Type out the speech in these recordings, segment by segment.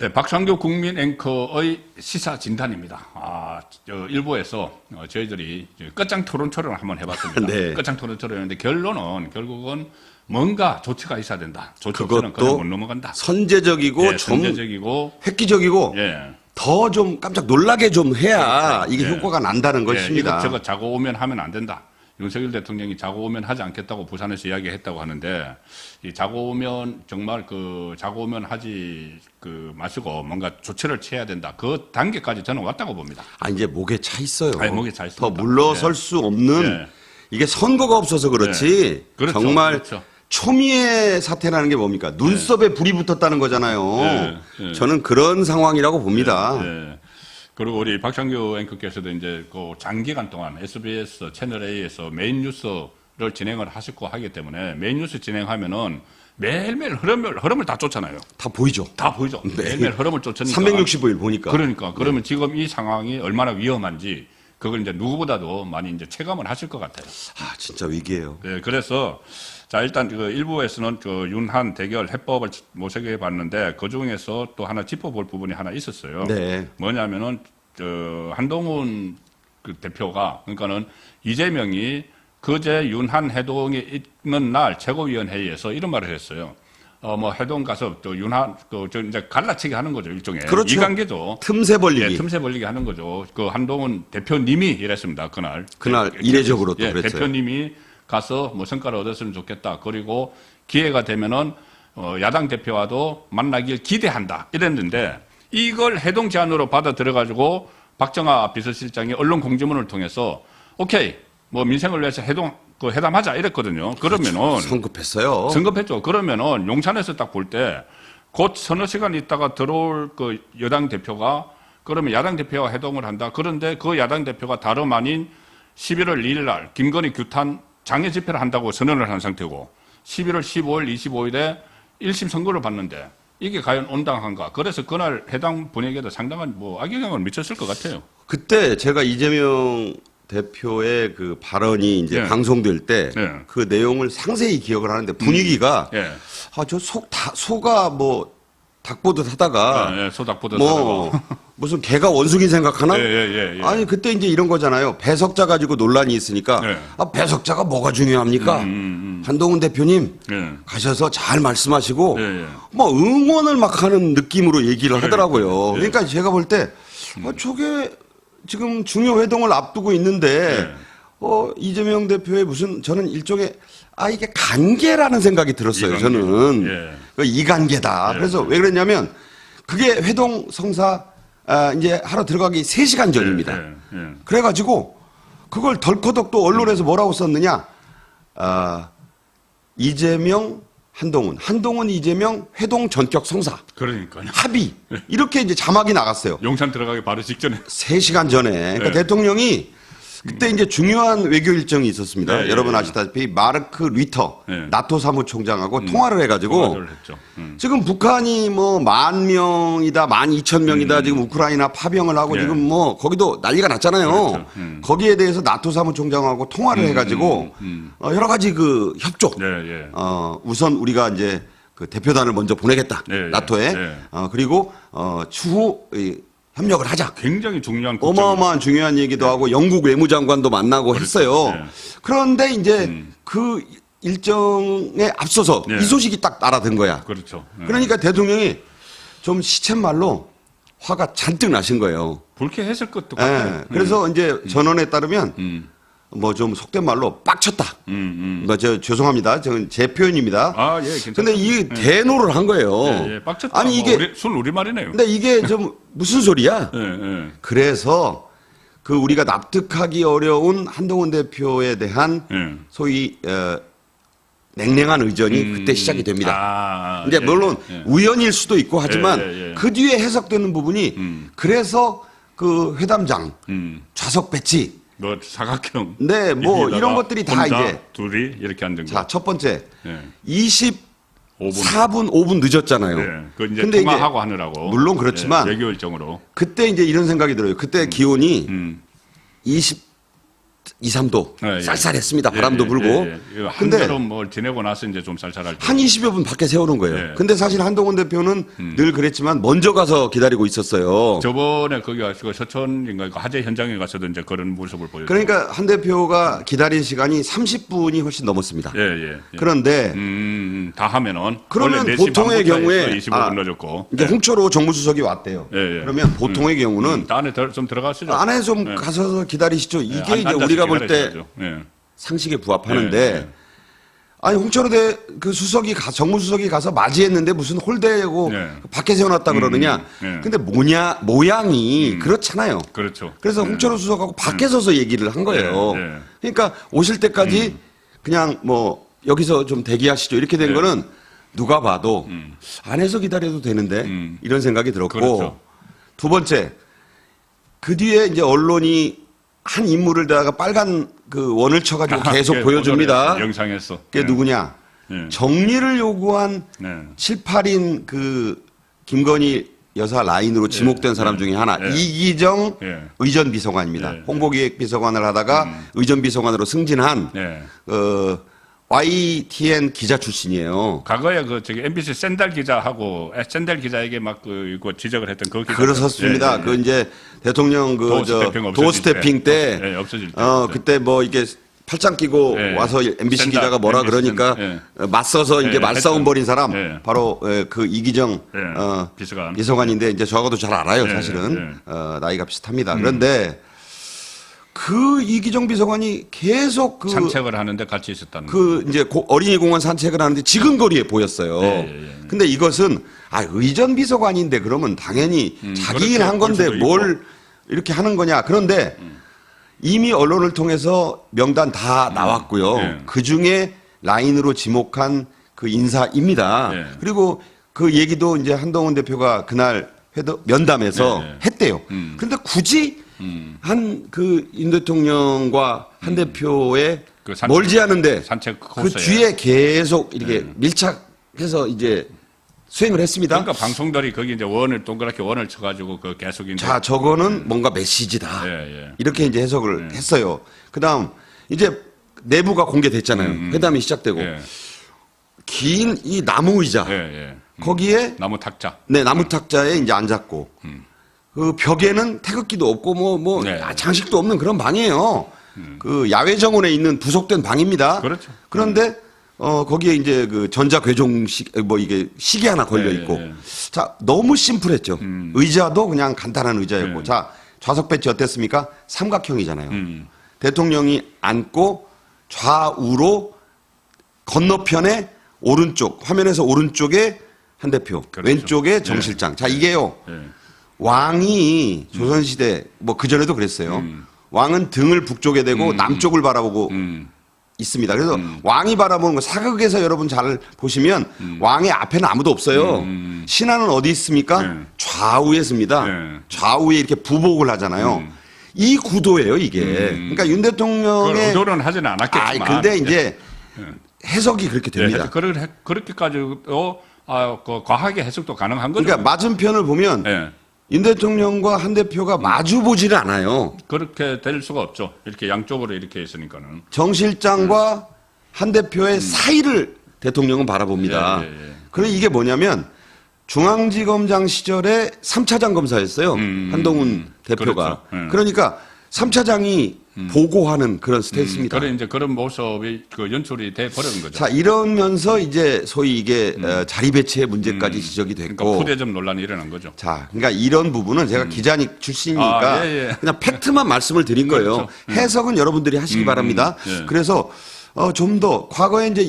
네, 박상규 국민 앵커의 시사 진단입니다. 일부에서 저희들이 끝장 토론처럼 한번 해봤습니다. 네. 끝장 토론처럼했는데 결국은 뭔가 조치가 있어야 된다. 조치는 그냥 못 넘어간다. 선제적이고 예, 좀 선제적이고 획기적이고 예. 더 좀 깜짝 놀라게 좀 해야 이게 예. 효과가 난다는 것입니다. 이것저것 자고 오면 하면 안 된다. 윤석열 대통령이 자고 오면 하지 않겠다고 부산에서 이야기했다고 하는데 이 자고 오면 정말 자고 오면 하지 마시고 뭔가 조치를 취해야 된다. 그 단계까지 저는 왔다고 봅니다. 이제 목에 차 있어요. 아니, 목에 차 있습니다. 더 물러설 수 없는 예. 이게 선거가 없어서 그렇지. 그렇죠. 정말 그렇죠. 초미의 사태라는 게 뭡니까? 눈썹에 불이 붙었다는 거잖아요. 예. 저는 그런 상황이라고 봅니다. 예. 그리고 우리 박창규 앵커께서도 이제 장기간 동안 SBS 채널 A에서 메인 뉴스를 진행을 하셨고 하기 때문에 메인 뉴스 진행하면은 매일매일 흐름을 다 쫓잖아요. 다 보이죠? 다 보이죠. 네. 매일매일 흐름을 쫓으니까. 365일 보니까. 그러면 지금 이 상황이 얼마나 위험한지 그걸 이제 누구보다도 많이 이제 체감을 하실 것 같아요. 진짜 위기예요. 네, 그래서 자 일단 일부에서는 윤한 대결 해법을 모색해 봤는데 그 중에서 또 하나 짚어볼 부분이 하나 있었어요. 네. 뭐냐면은 한동훈 대표가 그러니까는 이재명이 그제 윤한 해동이 있는 날 최고위원회의에서 이런 말을 했어요. 해동 가서 또 윤한 이제 갈라치기 하는 거죠 일종의. 그렇죠. 이관계죠. 틈새 벌리기. 예, 틈새 벌리기 하는 거죠. 한동훈 대표님이 이랬습니다. 그날 이례적으로 또 예, 그랬어요. 대표님이 가서 성과를 얻었으면 좋겠다. 그리고 기회가 되면은 야당 대표와도 만나길 기대한다. 이랬는데 이걸 해동 제안으로 받아들여가지고 박정아 비서실장이 언론 공지문을 통해서 오케이 민생을 위해서 회담하자 이랬거든요. 그러면은 그렇죠. 성급했어요. 성급했죠. 그러면은 용산에서 딱 볼 때 곧 서너 시간 있다가 들어올 여당 대표가 그러면 야당 대표와 회동을 한다. 그런데 그 야당 대표가 다름 아닌 11월 2일 날 김건희 규탄 장애 집회를 한다고 선언을 한 상태고 11월 15일, 25일에 1심 선고를 받는데 이게 과연 온당한가? 그래서 그날 해당 분위기에도 상당한 악영향을 미쳤을 것 같아요. 그때 제가 이재명 대표의 그 발언이 이제 방송될 때 그 내용을 상세히 기억을 하는데 분위기가 소가 닭 보듯 하다가 소닭 보듯 하다가 무슨 개가 원숭이 생각하나? 예. 아니 그때 이제 이런 거잖아요. 배석자 가지고 논란이 있으니까 배석자가 뭐가 중요합니까? 한동훈 대표님 가셔서 잘 말씀하시고 응원을 막 하는 느낌으로 얘기를 하더라고요. 그러니까 제가 볼 때 저게 지금 중요 회동을 앞두고 있는데 이재명 대표의 저는 일종의 이게 관계라는 생각이 들었어요. 저는 이관계다. 그래서 왜 그랬냐면 그게 회동 성사 이제 하러 들어가기 3시간 전입니다. 그래가지고 그걸 덜커덕 또 언론에서 뭐라고 썼느냐? 이재명 한동훈 이재명 회동 전격 성사. 그러니까요. 합의. 이렇게 이제 자막이 나갔어요. 용산 들어가기 바로 직전에. 3시간 전에. 그러니까 대통령이 그때 이제 중요한 외교 일정이 있었습니다. 여러분 아시다시피 마르크 리터 나토 사무총장하고 통화를 해가지고 통화를 했죠. 지금 북한이 10,000명이다, 12,000명이다 지금 우크라이나 파병을 하고 지금 거기도 난리가 났잖아요. 그렇죠. 거기에 대해서 나토 사무총장하고 통화를 해가지고 여러 가지 협조. 우선 우리가 이제 그 대표단을 먼저 보내겠다. 나토에. 그리고 추후 협력을 하자. 굉장히 중요한 어마어마한 중요한 얘기도 하고 영국 외무장관도 만나고 했어요. 그런데 이제 그 일정에 앞서서 이 소식이 딱 알아든 거야. 그렇죠. 그러니까 대통령이 좀 시쳇말로 화가 잔뜩 나신 거예요. 불쾌했을 것도 같아요. 그래서 이제 전언에 따르면 좀 속된 말로 빡쳤다. 죄송합니다. 저는 제 표현입니다. 괜찮습니다. 근데 이 대노를 한 거예요. 빡쳤다. 아니 이게 순 우리말이네요. 근데 이게 좀 무슨 소리야? 그래서 우리가 납득하기 어려운 한동훈 대표에 대한 소위 냉랭한 의전이 그때 시작이 됩니다. 근데 물론 우연일 수도 있고 하지만 그 뒤에 해석되는 부분이 그래서 그 회담장 좌석 배치 사각형. 네, 이런 것들이 다 이제 둘이 이렇게 앉은 거. 자, 첫 번째 24분 5분 늦었잖아요. 그 이제 근데 통화하고 하느라고. 물론 그렇지만 외교 일정으로. 그때 이제 이런 생각이 들어요. 그때 기온이 2, 3도 예. 쌀쌀했습니다. 바람도 불고. 근데 한여름 뭐 지내고 나서 이제 좀 쌀쌀할 때. 한 20여 분 밖에 세우는 거예요. 예. 근데 사실 한동훈 대표는 늘 그랬지만 먼저 가서 기다리고 있었어요. 저번에 거기 가시고 서천인가 그 화재 현장에 가서도 이제 그런 모습을 보였죠. 그러니까 한 대표가 기다린 시간이 30분이 훨씬 넘었습니다. 예. 그런데 다 하면은 그러면 원래 4시 보통의 반부터 경우에 해서 25분 늦었고. 이제 홍철호 정무수석이 왔대요. 예. 그러면 보통의 경우는 안에 좀 들어가시죠. 안에 좀 가서 기다리시죠. 이게 이제 앉아서 우리가 볼 때 기다리셔야죠. 예. 상식에 부합하는데 예. 아니 홍철호 그 수석이 정무수석이 가서 맞이했는데 무슨 홀대고 예. 밖에 세워놨다 그러느냐. 근데 모양이 그렇잖아요. 그렇죠. 그래서 홍철호 수석하고 밖에 서서 얘기를 한 거예요. 예. 그러니까 오실 때까지 그냥 뭐 여기서 좀 대기하시죠. 이렇게 된 거는 누가 봐도 안에서 기다려도 되는데 이런 생각이 들었고 그렇죠. 두 번째 그 뒤에 이제 언론이 한 인물을 다가 빨간 그 원을 쳐가지고 계속 그게 보여줍니다. 보도를 영상에서. 그게 누구냐? 예. 정리를 요구한 네. 7, 8인 그 김건희 여사 라인으로 지목된 사람 중에 하나 이기정 예. 의전비서관입니다. 예. 홍보기획비서관을 하다가 의전비서관으로 승진한 예. YTN 기자 출신이에요. 과거에 그 저기 MBC 샌달 기자하고 샌달 기자에게 막 이거 지적을 했던 그 기자. 그렇습니다. 그 이제 대통령 도어 스태핑 때 예, 없어질 때. 그때 뭐 이게 팔짱 끼고 예. 와서 MBC 샌달, 기자가 뭐라 MBC 그러니까 샌달. 맞서서 이제 말싸움 했던. 벌인 사람 예. 바로 그 이기정 비서관인데 이제 저하고도 잘 알아요. 사실은 나이가 비슷합니다. 그런데 그 이기정 비서관이 계속 그 산책을 하는데 같이 있었다는. 그 이제 어린이 공원 산책을 하는데 지근거리에 보였어요. 근데 이것은 의전 비서관인데 그러면 당연히 자기 일 한 건데 뭘 이렇게 하는 거냐. 그런데 이미 언론을 통해서 명단 다 나왔고요. 그 중에 라인으로 지목한 그 인사입니다. 그리고 그 얘기도 이제 한동훈 대표가 그날 면담에서 했대요. 그런데 굳이 한 그 윤 대통령과 한 대표의 그 산책, 멀지 않은데 산책 그 뒤에 계속 이렇게 밀착해서 이제 수행을 했습니다. 그러니까 방송들이 거기 이제 동그랗게 원을 쳐가지고 그 계속 이제. 자, 저거는 뭔가 메시지다. 이렇게 이제 해석을 했어요. 그다음 이제 내부가 공개됐잖아요. 회담이 시작되고 긴 이 나무 의자 거기에 나무 탁자. 네, 나무 탁자에 이제 앉았고 그 벽에는 태극기도 없고 장식도 없는 그런 방이에요. 그 야외 정원에 있는 부속된 방입니다. 그렇죠. 그런데 거기에 이제 그 전자 괴종식 뭐 이게 시계 하나 걸려 있고 자 너무 심플했죠. 의자도 그냥 간단한 의자였고 자 좌석 배치 어땠습니까? 삼각형이잖아요. 대통령이 앉고 좌우로 건너편에 오른쪽 화면에서 오른쪽에 한 대표 그렇죠. 왼쪽에 정 실장. 자 이게요. 왕이 조선시대 뭐 그전에도 그랬어요. 왕은 등을 북쪽에 대고 남쪽을 바라보고 있습니다. 그래서 왕이 바라보는 거 사극에서 여러분 잘 보시면 왕의 앞에는 아무도 없어요. 신하는 어디 있습니까? 좌우에 있습니다. 좌우에 이렇게 부복을 하잖아요. 이 구도예요, 이게. 그러니까 윤 대통령의 의도는 하지는 않았겠지만. 근데 이제 해석이 그렇게 됩니다. 그렇게까지도 그 과하게 해석도 가능한 거죠. 그러니까 맞은편을 보면 윤 대통령과 한 대표가 마주 보지를 않아요. 그렇게 될 수가 없죠. 이렇게 양쪽으로 이렇게 있으니까는. 정 실장과 한 대표의 사이를 대통령은 바라봅니다. 그리고 이게 뭐냐면 중앙지검장 시절에 3차장 검사였어요. 한동훈 대표가. 그렇죠. 그러니까 3차장이 보고하는 그런 스탠스입니다. 그래 이제 그런 모습이 그 연출이 돼 버리는 거죠. 자, 이러면서 이제 소위 이게 자리 배치의 문제까지 지적이 됐고. 그러니까 푸대접 논란이 일어난 거죠. 자, 그러니까 이런 부분은 제가 기자니 출신이니까 그냥 팩트만 말씀을 드린 거예요. 그렇죠. 해석은 여러분들이 하시기 바랍니다. 그래서 좀 더 과거에 이제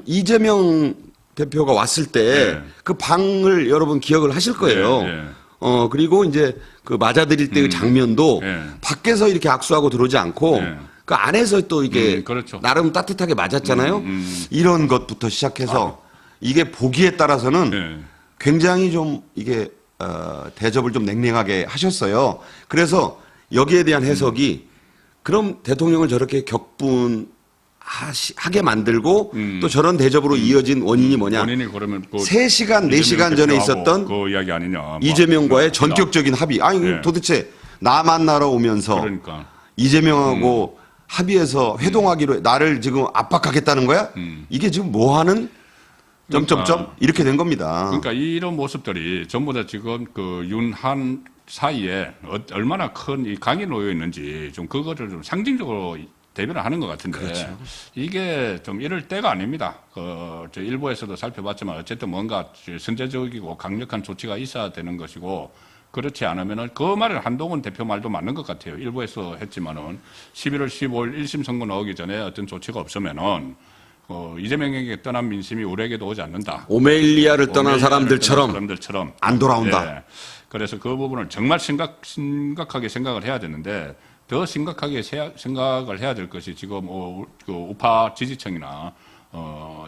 이재명 대표가 왔을 때 그 방을 여러분 기억을 하실 거예요. 그리고 이제 그 맞아들일 때의 장면도 밖에서 이렇게 악수하고 들어오지 않고 그 안에서 또 이게 그렇죠. 나름 따뜻하게 맞았잖아요. 이런 것부터 시작해서 이게 보기에 따라서는 굉장히 좀 이게 대접을 좀 냉랭하게 하셨어요. 그래서 여기에 대한 해석이 그럼 대통령을 저렇게 격분하게 만들고 또 저런 대접으로 이어진 원인이 뭐냐? 원인이 그러면 3시간, 4시간 전에 있었던 그 이야기 아니냐? 이재명과의 전격적인 합의. 아니 도대체 나 만나러 오면서 그러니까. 이재명하고 합의해서 회동하기로 나를 지금 압박하겠다는 거야? 이게 지금 뭐 하는 점점점 이렇게 된 겁니다. 그러니까 이런 모습들이 전부 다 지금 그 윤한 사이에 얼마나 큰 이 강이 놓여 있는지 좀 그거를 좀 상징적으로 대변을 하는 것 같은데 그렇죠. 이게 좀 이럴 때가 아닙니다. 저 일부에서도 살펴봤지만 어쨌든 뭔가 선제적이고 강력한 조치가 있어야 되는 것이고 그렇지 않으면은 그 말은 한동훈 대표 말도 맞는 것 같아요. 일부에서 했지만은 11월 15일 1심 선고 나오기 전에 어떤 조치가 없으면은 이재명에게 떠난 민심이 우리에게도 오지 않는다. 오메일리아를 떠난 사람들처럼 안 돌아온다. 예. 그래서 그 부분을 정말 심각하게 생각을 해야 되는데 더 심각하게 생각을 해야 될 것이 지금 그 우파 지지층이나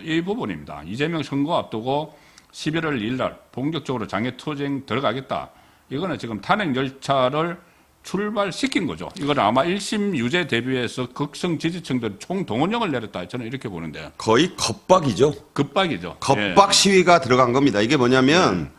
이 부분입니다. 이재명 선거 앞두고 11월 2일 날 본격적으로 장외투쟁 들어가겠다. 이거는 지금 탄핵 열차를 출발시킨 거죠. 이건 아마 1심 유죄 대비해서 극성 지지층들 총동원령을 내렸다. 저는 이렇게 보는데. 거의 겁박이죠. 급박이죠. 겁박 시위가 들어간 겁니다. 이게 뭐냐면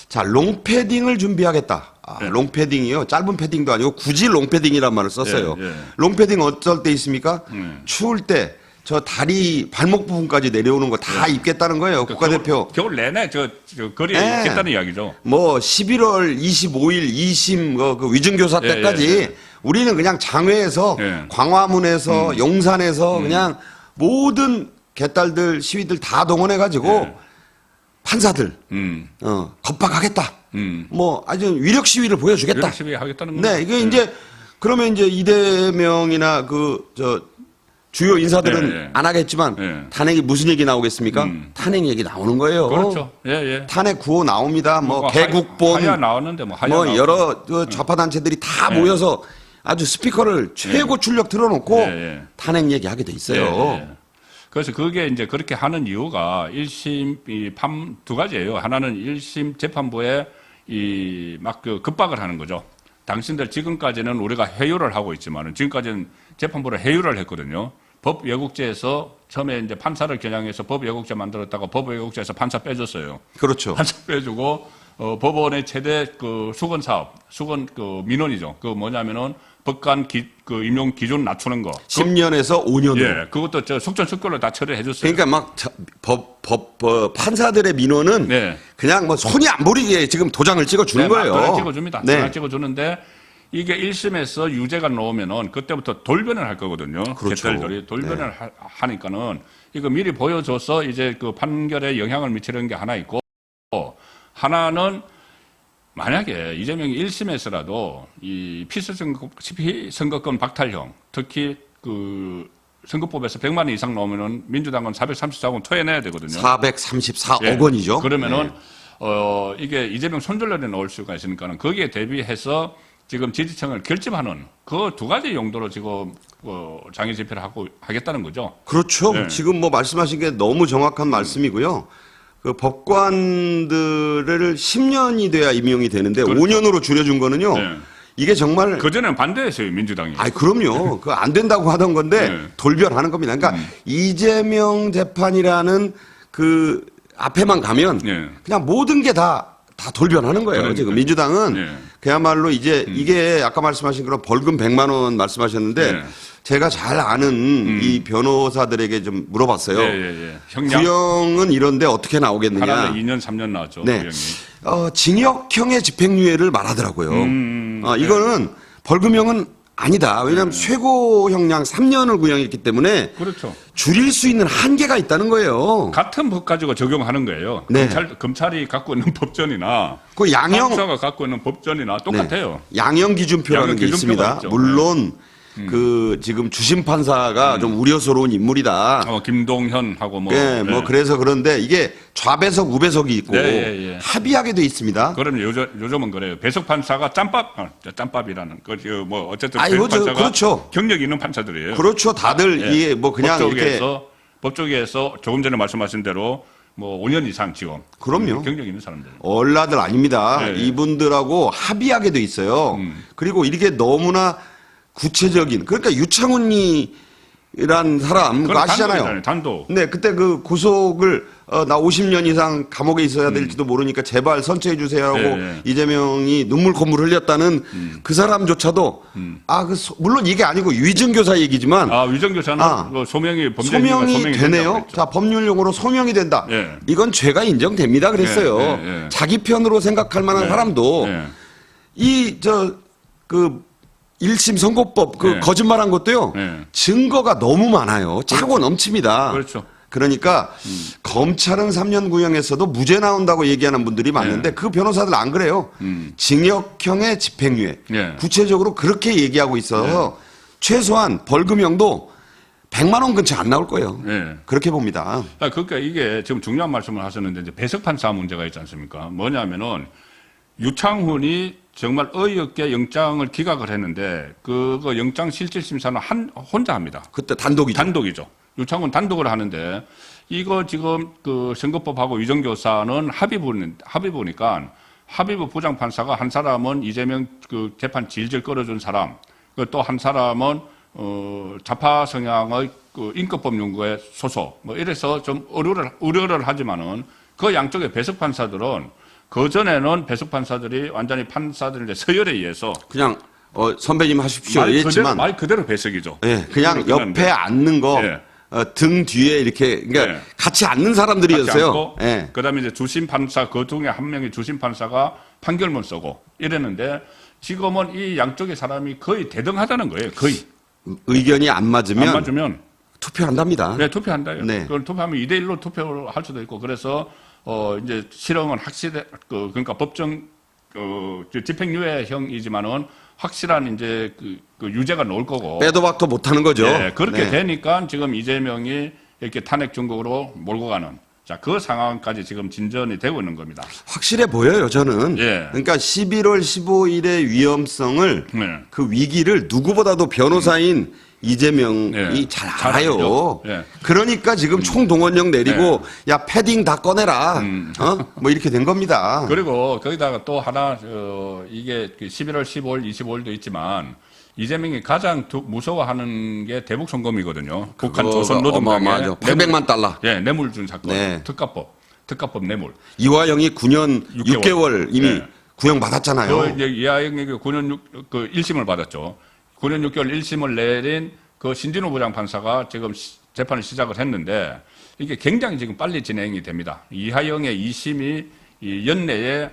자 롱패딩을 준비하겠다. 롱패딩이요. 짧은 패딩도 아니고 굳이 롱패딩이란 말을 썼어요. 롱패딩 어쩔 때 있습니까? 추울 때 저 다리 발목 부분까지 내려오는 거 다 입겠다는 거예요. 국가대표. 겨울 내내 저 거리에 있겠다는 이야기죠. 뭐 11월 25일 2심 그 위증교사 때까지 우리는 그냥 장외에서 광화문에서 용산에서 그냥 모든 개딸들 시위들 다 동원해 가지고 판사들 겁박하겠다. 뭐 아주 위력 시위를 보여주겠다. 위력 시위 하겠다는 거죠. 네, 이게 이제 그러면 이제 이대명이나 주요 인사들은 안 하겠지만 탄핵이 무슨 얘기 나오겠습니까? 탄핵 얘기 나오는 거예요. 그렇죠. 탄핵 구호 나옵니다. 뭐 개국본 하야 나오는데 여러 좌파 단체들이 다 모여서 아주 스피커를 최고 출력 틀어놓고 탄핵 얘기하게 돼 있어요. 그래서 그게 이제 그렇게 하는 이유가 1심 두 가지예요. 하나는 1심 재판부에 급박을 하는 거죠. 당신들 지금까지는 우리가 회유를 하고 있지만은 지금까지는 재판부를 회유를 했거든요. 법 왜곡죄에서 처음에 이제 판사를 겨냥해서 법 왜곡죄 만들었다가 법 왜곡죄에서 판사 빼줬어요. 그렇죠. 판사 빼주고 법원의 최대 수건 사업, 수건 민원이죠. 뭐냐면은 법관 임용 기준 낮추는 거. 10년에서 5년으로. 예, 그것도 속전속결로 다 처리해 줬어요. 그러니까 막 판사들의 민원은 그냥 뭐 손이 안 보리게 지금 도장을 찍어 주는 거예요. 도장 찍어줍니다. 도장 찍어주는데 이게 1심에서 유죄가 나오면은 그때부터 돌변을 할 거거든요. 그렇죠. 개딸들이 돌변을 하니까는 이거 미리 보여줘서 이제 그 판결에 영향을 미치는 게 하나 있고 하나는 만약에 이재명이 1심에서라도 이 피선거권 박탈형 특히 선거법에서 100만 원 이상 나오면은 민주당은 434원 토해내야 되거든요. 434억 원이죠. 그러면은 이게 이재명 손절날에 나올 수가 있으니까는 거기에 대비해서 지금 지지층을 결집하는 그 두 가지 용도로 지금 장애 집회를 하겠다는 거죠. 그렇죠. 지금 뭐 말씀하신 게 너무 정확한 말씀이고요. 그 법관들을 10년이 돼야 임용이 되는데 5년으로 줄여준 거는요. 이게 정말 그전에는 반대했어요, 민주당이. 그럼요. 그거 안 된다고 하던 건데 돌변하는 겁니다. 그러니까 이재명 재판이라는 그 앞에만 가면 그냥 모든 게 다 돌변하는 거예요. 그러니까요. 지금 민주당은 그야말로 이제 이게 아까 말씀하신 그런 벌금 100만 원 말씀하셨는데 제가 잘 아는 이 변호사들에게 좀 물어봤어요. 구형은 이런데 어떻게 나오겠느냐. 하나는 2년, 3년 나왔죠. 네. 징역형의 집행유예를 말하더라고요. 이거는 벌금형은 아니다. 왜냐하면 최고 형량 3년을 구형했기 때문에 그렇죠. 줄일 수 있는 한계가 있다는 거예요. 같은 법 가지고 적용하는 거예요. 검찰이 갖고 있는 법전이나 그 판사가 갖고 있는 법전이나 똑같아요. 양형 기준표라는 게 있습니다. 있죠. 물론 지금 주심 판사가 좀 우려스러운 인물이다. 김동현하고 그래서 그런데 이게 좌배석 우배석이 있고 합의하게 돼 있습니다. 그럼 요즘은 그래요. 배석 판사가 짬밥이라는 어쨌든 배석 판사가 그렇죠. 경력 있는 판사들이에요. 그렇죠. 다들 이게 그냥 법조계에서 조금 전에 말씀하신 대로 5년 이상 지금 그럼요. 경력 있는 사람들. 얼라들 아닙니다. 이분들하고 합의하게 돼 있어요. 그리고 이게 너무나 구체적인 그러니까 유창훈이 이란 사람 그거 아시잖아요. 단독. 네, 그때 그 구속을 나 50년 이상 감옥에 있어야 될지도 모르니까 제발 선처해 주세요 하고 이재명이 눈물 콧물 흘렸다는 그 사람조차도 물론 이게 아니고 위증교사 얘기지만 위증교사는 그 소명이 되네요. 자, 법률 용어로 소명이 된다. 이건 죄가 인정됩니다 그랬어요. 자기 편으로 생각할 만한 사람도 그 1심 선고법 거짓말한 것도요. 증거가 너무 많아요. 차고 넘칩니다. 그렇죠. 그러니까 검찰은 3년 구형에서도 무죄 나온다고 얘기하는 분들이 많은데 그 변호사들 안 그래요. 징역형의 집행유예. 구체적으로 그렇게 얘기하고 있어서 최소한 벌금형도 100만 원 근처 안 나올 거예요. 그렇게 봅니다. 그러니까 이게 지금 중요한 말씀을 하셨는데 이제 배석판사 문제가 있지 않습니까? 뭐냐면은 유창훈이 정말 어이없게 영장을 기각을 했는데 그거 영장 실질 심사는 혼자 합니다. 그때 단독이죠. 유창훈 단독을 하는데 이거 지금 그 선거법하고 위정교사는 합의보니까 합의부 부장판사가 한 사람은 이재명 그 재판 질질 끌어준 사람, 또 한 사람은 좌파 성향의 그 인권법 연구회 소속 뭐 이래서 좀 우려를 하지만은 그 양쪽의 배석 판사들은 그 전에는 배석 판사들이 완전히 판사들의 서열에 의해서 그냥 선배님 하십시오 했지만 말 그대로 배석이죠. 네, 그냥 옆에 앉는 거 등 뒤에 이렇게 그러니까 같이 앉는 사람들이었어요. 그다음에 이제 주심 판사 그 중에 한 명이 주심 판사가 판결문 쓰고 이랬는데 지금은 이 양쪽의 사람이 거의 대등하다는 거예요. 거의 의견이 안 맞으면 투표한답니다. 네, 투표한다요. 그걸 투표하면 2대1로 투표를 할 수도 있고 그래서 이제 실형은 확실해 그러니까 법정 집행유예형이지만은 확실한 이제 그 유죄가 나올 거고 빼도 박도 못 하는 거죠. 그렇게 되니까 지금 이재명이 이렇게 탄핵 전국으로 몰고 가는 그 상황까지 지금 진전이 되고 있는 겁니다. 확실해 보여요, 저는. 그러니까 11월 15일의 위험성을 그 위기를 누구보다도 변호사인 이재명이 잘 알아요. 그러니까 지금 총동원령 내리고 야 패딩 다 꺼내라. 뭐 이렇게 된 겁니다. 그리고 거기다가 또 하나 이게 11월 15일, 25일도 있지만 이재명이 가장 무서워하는 게 대북 송금이거든요. 북한 조선노동당에 800만 달러. 뇌물 준 사건. 특가법 뇌물. 이화영이 9년 6개월 이미 구형 받았잖아요. 이제 이화영이 9년 1심을 받았죠. 9년 6개월 1심을 내린 그 신진호 부장판사가 지금 재판을 시작을 했는데 이게 굉장히 지금 빨리 진행이 됩니다. 이화영의 2심이 연내에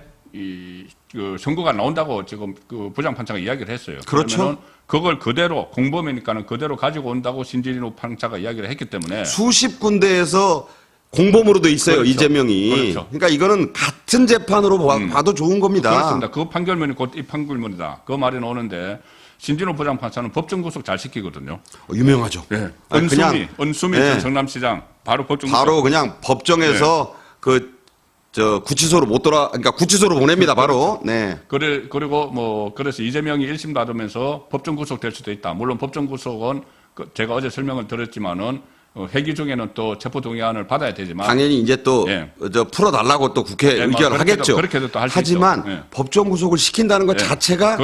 그 선고가 나온다고 지금 그 부장판사가 이야기를 했어요. 그렇죠. 그러면은 그걸 그대로 공범이니까는 그대로 가지고 온다고 신진호 판사가 이야기를 했기 때문에 수십 군데에서 공범으로 돼 있어요. 이재명이. 그러니까 이거는 같은 재판으로 봐도 좋은 겁니다. 그렇습니다. 그 판결문이 곧 이 판결문이다. 그 말이 나오는데 신진호 부장판사는 법정 구속 잘 시키거든요. 유명하죠. 은수미 전 성남시장 바로 법정 구속. 바로 그냥 법정에서 구치소로 그러니까 구치소로 보냅니다. 바로. 그리고 그래서 이재명이 1심 받으면서 법정 구속될 수도 있다. 물론 법정 구속은 제가 어제 설명을 드렸지만은 회기 중에는 또 체포동의안을 받아야 되지만 당연히 이제 또 풀어달라고 또 국회 의결을 하겠죠. 그렇게도 또 할 수 하지만 있죠. 법정 구속을 시킨다는 것 자체가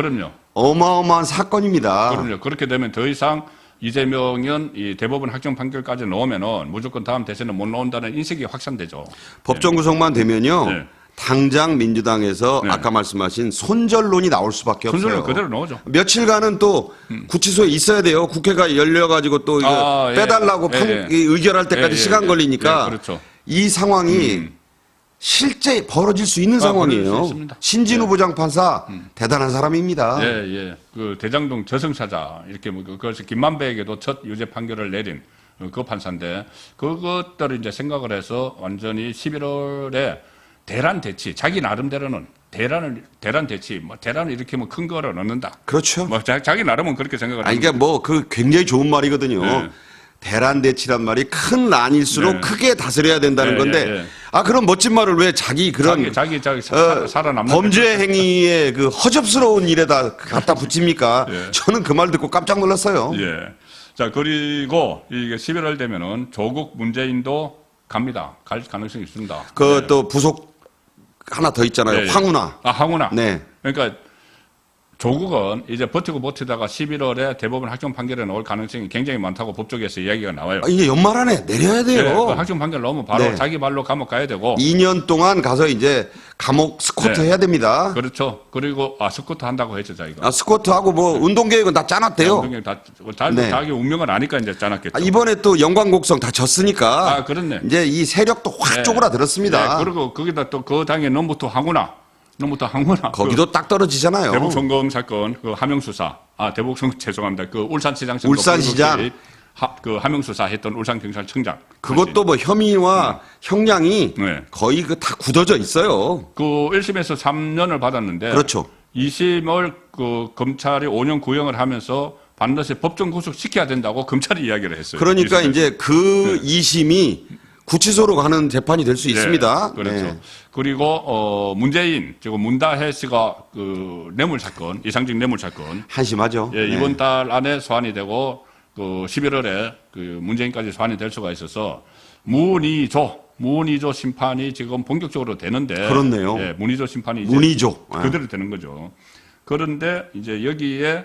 어마어마한 사건입니다. 그럼요. 그렇게 되면 더 이상 이재명은 이 대법원 확정 판결까지 나오면은 무조건 다음 대선에 못 나온다는 인식이 확산되죠. 법정 구속만 되면요. 당장 민주당에서 아까 말씀하신 손절론이 나올 수밖에 없어요. 손절론 그대로 나오죠. 며칠간은 또 구치소에 있어야 돼요. 국회가 열려가지고 또 빼달라고 의결할 때까지 시간 걸리니까 이 상황이 실제 벌어질 수 있는 상황이에요. 신진우 부장판사 대단한 사람입니다. 그 대장동 저승사자 이렇게 그래서 김만배에게도 첫 유죄 판결을 내린 그 판사인데 그것들을 이제 생각을 해서 완전히 11월에 대란 대치, 자기 나름대로는 대란 대치, 대란을 일으키면 큰 거를 넣는다. 그렇죠. 자기 나름은 그렇게 생각을 합니다. 그러니까 굉장히 좋은 말이거든요. 대란 대치란 말이 큰 난일수록 크게 다스려야 된다는 건데, 그런 멋진 말을 왜 자기 살아남는 범죄 행위의 그 허접스러운 일에다 갖다 붙입니까? 저는 그 말 듣고 깜짝 놀랐어요. 자, 그리고 이게 11월 되면은 조국 문재인도 갑니다. 갈 가능성이 있습니다. 또 부속 하나 더 있잖아요. 황운하. 황운하. 그러니까 조국은 이제 버티고 버티다가 11월에 대법원 확정 판결에 나올 가능성이 굉장히 많다고 법조계에서 이야기가 나와요. 이게 연말 안에 내려야 돼요. 네, 그 확정 판결 나오면 바로 네. 자기 발로 감옥 가야 되고. 2년 동안 가서 이제 감옥 스쿼트 네. 해야 됩니다. 그렇죠. 그리고 스쿼트 한다고 했죠, 자기가. 스쿼트 하고 뭐 운동 계획은 다 짜놨대요. 운동경 다 네. 자기 운명을 아니까 이제 짜놨겠죠. 이번에 또 영광곡성 다 졌으니까 그렇네. 이제 이 세력도 확 네. 쪼그라들었습니다. 네, 그리고 거기다 또 그 당에 넘부터 항우나 거기도 딱 떨어지잖아요. 대북 성공 사건 그 하명 수사 대북 성 죄송합니다. 그 울산시장 선거 울산시장. 불구개입 그 하명 수사했던 울산경찰청장 그것도 뭐 혐의와 형량이 네. 거의 그 다 굳어져 있어요. 그 1심에서 3년을 받았는데 그렇죠. 2심을 그 검찰이 5년 구형을 하면서 반드시 법정 구속시켜야 된다고 검찰이 이야기를 했어요. 그러니까 2심에서. 이제 그 2심이 구치소로 가는 재판이 될 수 있습니다. 그렇죠. 네. 그리고 문재인 지금 문다혜 씨가 그 뇌물 사건, 이상적 뇌물 사건 한심하죠. 예, 네. 이번 달 안에 소환이 되고 그 11월에 그 문재인까지 소환이 될 수가 있어서 문의조 심판이 지금 본격적으로 되는데 그렇네요. 예, 문의조 심판이 이제 문의조. 그대로 되는 거죠. 그런데 이제 여기에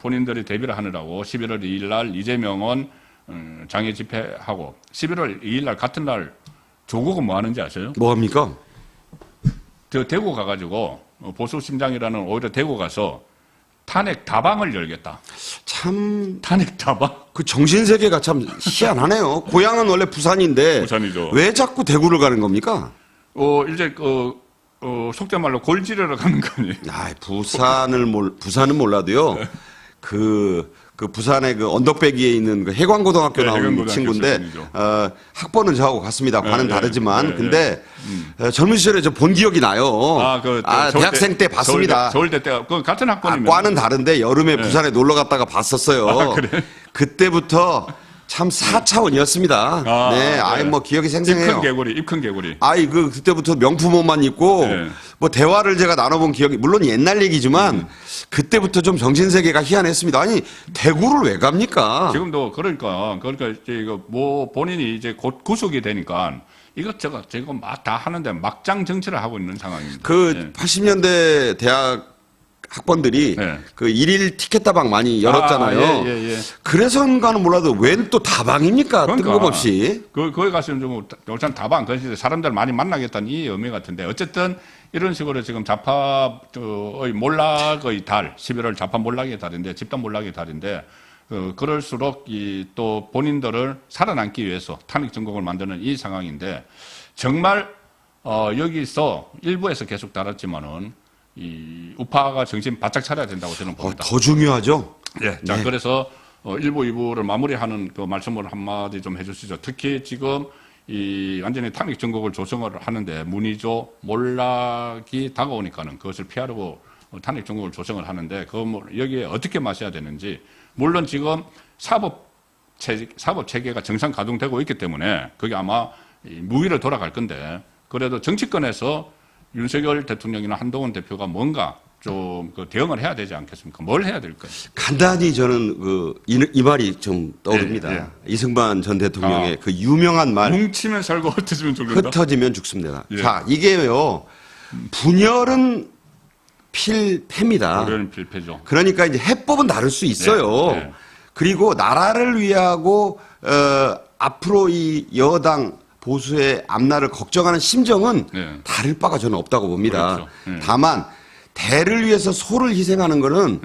본인들이 대비를 하느라고 11월 2일 날 이재명은 장애 집회하고 11월 2일 날 같은 날 조국은 뭐 하는지 아세요? 뭐 합니까? 저 대구 가가지고 보수 심장이라는 오히려 대구 가서 탄핵 다방을 열겠다. 참 탄핵 다방? 그 정신세계가 참 희한하네요. 고향은 원래 부산인데 부산이죠. 왜 자꾸 대구를 가는 겁니까? 이제 속된 말로 골지르러 가는 거 아니에요? 부산은 몰라도요. 그 부산의 그 언덕배기에 있는 그 해관고등학교 네, 나온 해관고등학교 친구인데 출신이죠. 학번은 저하고 같습니다. 과는 네, 다르지만 네, 근데 젊은 시절에 저 본 기억이 나요. 대학생 때 봤습니다. 서울대 때 그 같은 학번이면 과는 다른데 여름에 부산에 놀러 갔다가 봤었어요. 그래? 그때부터 참 4차원이었습니다. 네, 뭐 기억이 생생해요. 입큰 개구리. 그때부터 명품 옷만 입고 네. 뭐 대화를 제가 나눠본 기억이 물론 옛날 얘기지만 그때부터 좀 정신세계가 희한했습니다. 아니 대구를 왜 갑니까? 지금도 그러니까 이제 이거 뭐 본인이 이제 곧 구속이 되니까 이것저것 저거 막 다 하는데 막장 정치를 하고 있는 상황입니다. 80년대 대학 학번들이 네. 그 일일 티켓 다방 많이 열었잖아요. 예. 그래서인가는 몰라도 웬 또 다방입니까? 그러니까. 뜬금없이. 거기 가시면 좀 울산 다방 그 사람들 많이 만나겠다는 이 의미 같은데 어쨌든 이런 식으로 지금 좌파의 몰락의 달 11월 좌파 몰락의 달인데 집단 몰락의 달인데 그럴수록 또 본인들을 살아남기 위해서 탄핵 정국을 만드는 이 상황인데 정말 여기서 일부에서 계속 달았지만은 이 우파가 정신 바짝 차려야 된다고 저는 봅니다. 더 중요하죠. 예. 자, 그래서 1부, 2부를 마무리하는 그 말씀을 한마디 좀 해주시죠. 특히 지금 이 완전히 탄핵 정국을 조성을 하는데 문의조 몰락이 다가오니까는 그것을 피하려고 탄핵 정국을 조성을 하는데 여기에 어떻게 마셔야 되는지 물론 지금 사법 체계가 정상 가동되고 있기 때문에 그게 아마 무위로 돌아갈 건데 그래도 정치권에서 윤석열 대통령이나 한동훈 대표가 뭔가 좀 대응을 해야 되지 않겠습니까? 뭘 해야 될까요? 간단히 저는 이 말이 좀 떠오릅니다. 예. 이승만 전 대통령의 그 유명한 말. 뭉치면 살고 흩어지면 죽는다. 흩어지면 죽습니다. 예. 자, 이게요. 분열은 필패입니다. 고려는 필패죠. 그러니까 이제 해법은 다를 수 있어요. 네. 그리고 나라를 위하고 앞으로 이 여당 보수의 앞날을 걱정하는 심정은 다를 바가 저는 없다고 봅니다. 그렇죠. 다만 대를 위해서 소를 희생하는 거는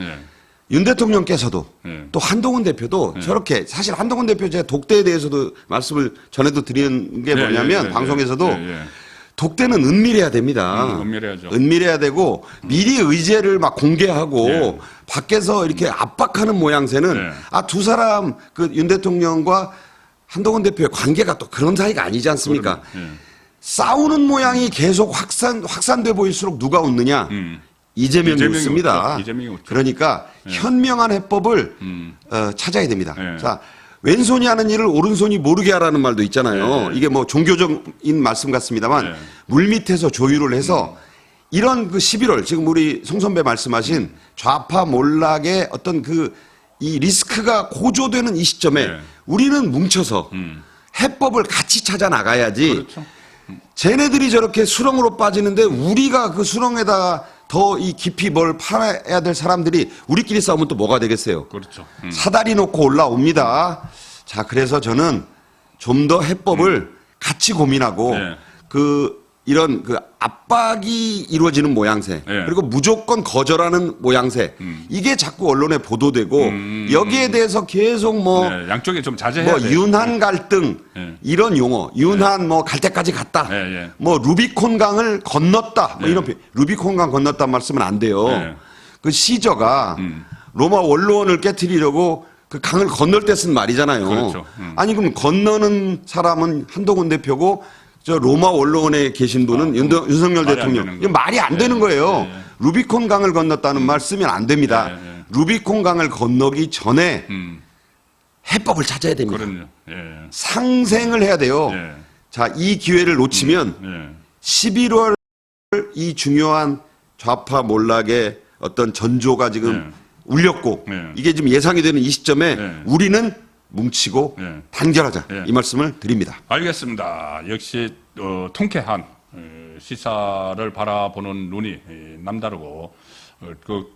윤 대통령께서도 또 한동훈 대표도 저렇게 사실 한동훈 대표 제가 독대에 대해서도 말씀을 전에도 드린 게 뭐냐면 방송에서도 독대는 은밀해야 됩니다. 은밀해야죠. 은밀해야 되고 미리 의제를 막 공개하고 밖에서 이렇게 압박하는 모양새는 두 사람 그 윤 대통령과 한동훈 대표의 관계가 또 그런 사이가 아니지 않습니까? 싸우는 모양이 계속 확산돼 보일수록 누가 웃느냐? 이재명이 웃습니다. 그러니까 현명한 해법을 찾아야 됩니다. 자, 왼손이 하는 일을 오른손이 모르게 하라는 말도 있잖아요. 이게 뭐 종교적인 말씀 같습니다만 물밑에서 조율을 해서 이런 그 11월 지금 우리 송 선배 말씀하신 좌파 몰락의 어떤 이 리스크가 고조되는 이 시점에 우리는 뭉쳐서 해법을 같이 찾아 나가야지. 그렇죠. 쟤네들이 저렇게 수렁으로 빠지는데 우리가 그 수렁에다가 더 이 깊이 뭘 팔아야 될 사람들이 우리끼리 싸우면 또 뭐가 되겠어요? 그렇죠. 사다리 놓고 올라옵니다. 자, 그래서 저는 좀 더 해법을 같이 고민하고 네. 이런 압박이 이루어지는 모양새 네. 그리고 무조건 거절하는 모양새 이게 자꾸 언론에 보도되고 여기에 대해서 계속 뭐 네, 양쪽에 좀 자제해야 돼요. 윤한 갈등 네. 이런 용어 윤한 뭐 갈 때까지 갔다 네, 네. 뭐 루비콘강을 건넜다 뭐 네. 이런 루비콘강 건넜단 말씀은 안 돼요. 네. 그 시저가 로마 원로원을 깨트리려고 그 강을 건널 때 쓴 말이잖아요. 그렇죠. 아니 그럼 건너는 사람은 한동훈 대표고 저 로마 원로원에 계신 분은 윤석열 말이 안 대통령. 되는 이거 말이 안 되는 거예요. 루비콘 강을 건넜다는 말 쓰면 안 됩니다. 루비콘 강을 건너기 전에 해법을 찾아야 됩니다. 그럼요. 예. 상생을 해야 돼요. 예. 자, 이 기회를 놓치면 예. 11월 이 중요한 좌파 몰락의 어떤 전조가 지금 울렸고 이게 지금 예상이 되는 이 시점에 우리는 뭉치고 단결하자 이 말씀을 드립니다. 알겠습니다. 역시 통쾌한 시사를 바라보는 눈이 남다르고 그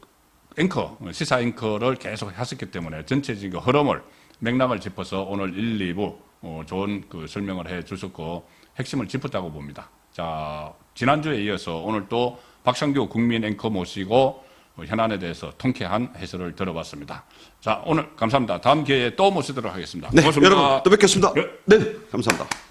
앵커 시사 앵커를 계속 하셨기 때문에 전체적인 흐름을 맥락을 짚어서 오늘 1, 2부 좋은 그 설명을 해 주셨고 핵심을 짚었다고 봅니다. 자, 지난주에 이어서 오늘 또 박상규 국민 앵커 모시고 현안에 대해서 통쾌한 해설을 들어봤습니다. 자, 오늘 감사합니다. 다음 기회에 또 모시도록 하겠습니다. 네, 고맙습니다. 여러분 또 뵙겠습니다. 네. 네, 감사합니다.